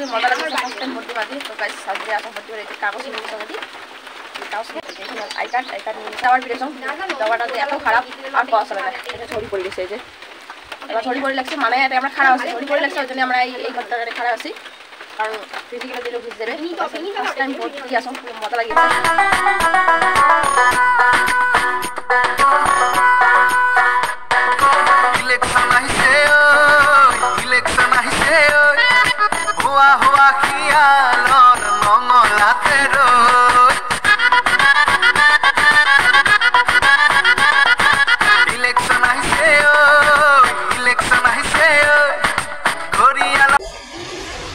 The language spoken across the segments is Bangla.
খুবই মজা লাগে ফার্স্ট টাইম ভর্তি বাদি। তো গাইস আজকে আসা ভর্তি করে কাগজ নিয়ে সবাই কাগজ আই কার্ড নিয়ে যাওয়ার বিরেশন যাওয়াটা যে এত খারাপ আর পাওয়া চলে না। এটা ছড়ি পড়ে গেছে এই যে এবার ছড়ি পড়ে লাগছে মানে আমরা খারাপ আছি ছড়ি পড়ে লাগছে ওই জন্য আমরা এই ঘরটাতে খারাপ আছি কারণ ফিজিক্যালি দিলেও ভিজ দেবে ফার্স্ট টাইম ভর্তি আসুন খুব মজা লাগিয়েছে।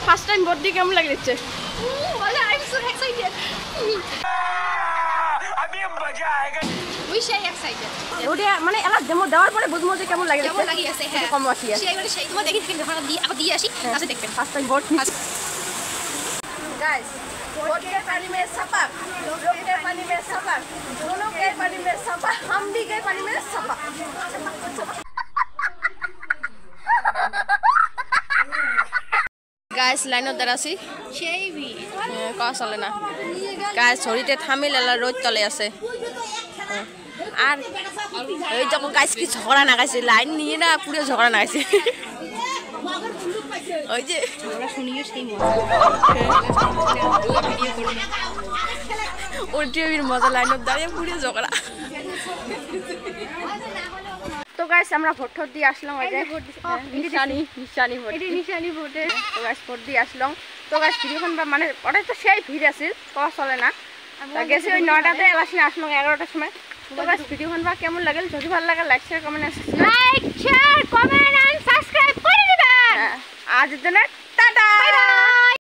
ফার্স্ট টাইম ভর্তি কেমন লাগছে? মানে এলা ডেমো দেওয়ার পরে বুঝবো যে কেমন লাগে কম আসি দিয়ে আসি দেখবেন first time vote guys vote के पानी में सपा लोग के पानी में सपा दोनों के पानी में सपा हम भी के पानी में सपा गाइस लाइन दरासी সেই ভি কা চলে না গাইস ছড়িতে থামিল এলা রোদ তলে আছে আর এই যখন গাইস কি ঝগড়া নাগাইছে লাইন নিয়ে না পুরো ঝগড়া নাগাইছে ওই যে ঝগড়া শুনিও সেই মজা ভিডিও করব ওর টিভির মজা লাইনত দাঁড়িয়ে পুরো ঝগড়া। তো গাইস আমরা ভোট দিয়ে আসলাম ওই যে নিশানি ভোট এটি নিশানি ভোটে তো গাইস ভোট দিয়ে আসলাম। তো গাইস ভিডিওখান মানে ওটা তো সেই ভিড় আছে কথা চলে না গেছে ওই 9টাতে এলাসিনে আসলাম 11টার সময়। তো গাইস ভিডিওখান বা কেমন লাগল যদি ভালো লাগে like share comment and subscribe করে দিবেন আজ জন্য